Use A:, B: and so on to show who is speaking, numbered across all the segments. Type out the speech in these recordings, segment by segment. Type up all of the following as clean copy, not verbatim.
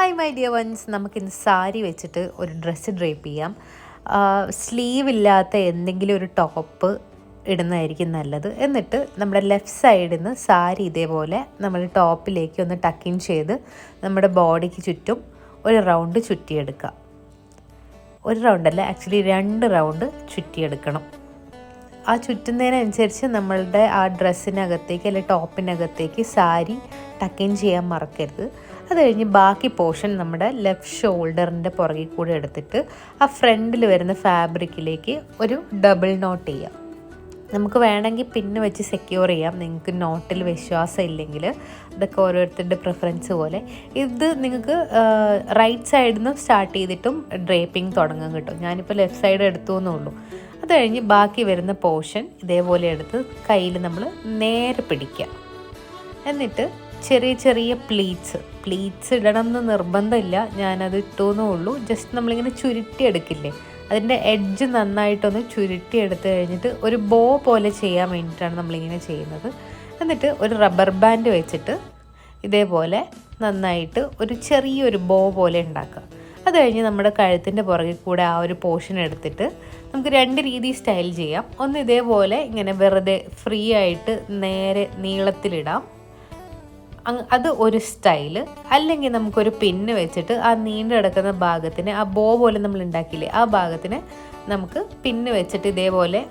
A: Hi my dear ones, നമുക്കിന്ന് സാരി വെച്ചിട്ട് ഒരു ഡ്രസ്സ് ഡ്രേപ്പ് ചെയ്യാം. സ്ലീവ് ഇല്ലാത്ത എന്തെങ്കിലും ഒരു ടോപ്പ് ഇടുന്നതായിരിക്കും നല്ലത്. എന്നിട്ട് നമ്മുടെ ലെഫ്റ്റ് സൈഡിൽ നിന്ന് സാരി ഇതേപോലെ നമ്മൾ ടോപ്പിലേക്ക് ഒന്ന് ടക്കിൻ ചെയ്ത് നമ്മുടെ ബോഡിക്ക് ചുറ്റും ഒരു റൗണ്ട് ചുറ്റിയെടുക്കുക. ഒരു റൗണ്ടല്ല, ആക്ച്വലി 2 റൗണ്ട് ചുറ്റിയെടുക്കണം. ആ ചുറ്റുന്നതിനനുസരിച്ച് നമ്മളുടെ ആ ഡ്രസ്സിനകത്തേക്ക് അല്ലെങ്കിൽ ടോപ്പിനകത്തേക്ക് സാരി ടക്കിൻ ചെയ്യാൻ മറക്കരുത്. അത് കഴിഞ്ഞ് ബാക്കി പോർഷൻ നമ്മുടെ ലെഫ്റ്റ് ഷോൾഡറിൻ്റെ പുറകിൽ കൂടെ എടുത്തിട്ട് ആ ഫ്രണ്ടിൽ വരുന്ന ഫാബ്രിക്കിലേക്ക് ഒരു ഡബിൾ നോട്ട് ചെയ്യാം. നമുക്ക് വേണമെങ്കിൽ പിന്നെ വെച്ച് സെക്യൂർ ചെയ്യാം. നിങ്ങൾക്ക് നോട്ടിൽ വിശ്വാസം ഇല്ലെങ്കിൽ അതൊക്കെ ഓരോരുത്തരുടെ പ്രിഫറൻസ് പോലെ. ഇത് നിങ്ങൾക്ക് റൈറ്റ് സൈഡിൽ നിന്ന് സ്റ്റാർട്ട് ചെയ്തിട്ടും ഡ്രേപ്പിംഗ് തുടങ്ങാൻ കിട്ടും. ഞാനിപ്പോൾ ലെഫ്റ്റ് സൈഡ് എടുത്തു എന്നുള്ളൂ. അത് കഴിഞ്ഞ് ബാക്കി വരുന്ന പോർഷൻ ഇതേപോലെ എടുത്ത് കയ്യിൽ നമ്മൾ നേരെ പിടിക്കുക. എന്നിട്ട് ചെറിയ ചെറിയ പ്ലീറ്റ്സ് ഇടണം എന്ന് നിർബന്ധമില്ല, ഞാനത് ഇട്ടുവെന്നേ ഉള്ളൂ. ജസ്റ്റ് നമ്മളിങ്ങനെ ചുരുട്ടിയെടുക്കില്ലേ, അതിൻ്റെ എഡ്ജ് നന്നായിട്ടൊന്ന് ചുരുട്ടിയെടുത്ത് കഴിഞ്ഞിട്ട് ഒരു ബോ പോലെ ചെയ്യാൻ വേണ്ടിയിട്ടാണ് നമ്മളിങ്ങനെ ചെയ്യുന്നത്. എന്നിട്ട് ഒരു റബ്ബർ ബാൻഡ് വെച്ചിട്ട് ഇതേപോലെ നന്നായിട്ട് ഒരു ചെറിയൊരു ബോ പോലെ ഉണ്ടാക്കുക. അത് കഴിഞ്ഞ് നമ്മുടെ കഴുത്തിൻ്റെ പുറകിൽ കൂടെ ആ ഒരു പോർഷൻ എടുത്തിട്ട് നമുക്ക് 2 രീതി സ്റ്റൈൽ ചെയ്യാം. ഒന്ന് ഇതേപോലെ ഇങ്ങനെ വെറുതെ ഫ്രീ ആയിട്ട് നേരെ നീളത്തിലിടാം, അത് ഒരു സ്റ്റൈല്. അല്ലെങ്കിൽ നമുക്കൊരു പിന്ന് വെച്ചിട്ട് ആ നീണ്ടു കിടക്കുന്ന ഭാഗത്തിന് ആ ബോ പോലെ നമ്മൾ ഉണ്ടാക്കിയില്ലേ, ആ ഭാഗത്തിന് നമുക്ക് പിന്ന് വെച്ചിട്ട് ഇതേപോലെ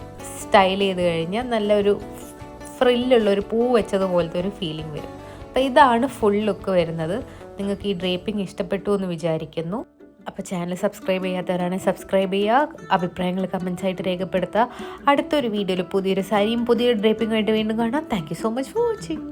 A: സ്റ്റൈൽ ചെയ്ത് കഴിഞ്ഞാൽ നല്ലൊരു ഫ്രില്ലുള്ളൊരു പൂ വെച്ചതുപോലത്തെ ഒരു ഫീലിംഗ് വരും. അപ്പോൾ ഇതാണ് ഫുൾ ലുക്ക് വരുന്നത്. നിങ്ങൾക്ക് ഈ ഡ്രേപ്പിംഗ് ഇഷ്ടപ്പെട്ടു എന്ന് വിചാരിക്കുന്നു. അപ്പോൾ ചാനൽ സബ്സ്ക്രൈബ് ചെയ്യാത്തവരാണെങ്കിൽ സബ്സ്ക്രൈബ് ചെയ്യുക. അഭിപ്രായങ്ങൾ കമൻസ് ആയിട്ട് രേഖപ്പെടുത്തുക. അടുത്തൊരു വീഡിയോയിൽ പുതിയൊരു സാരിയും പുതിയൊരു ഡ്രേപ്പിംഗുമായിട്ട് വീണ്ടും കാണാം. Thank you so much for watching.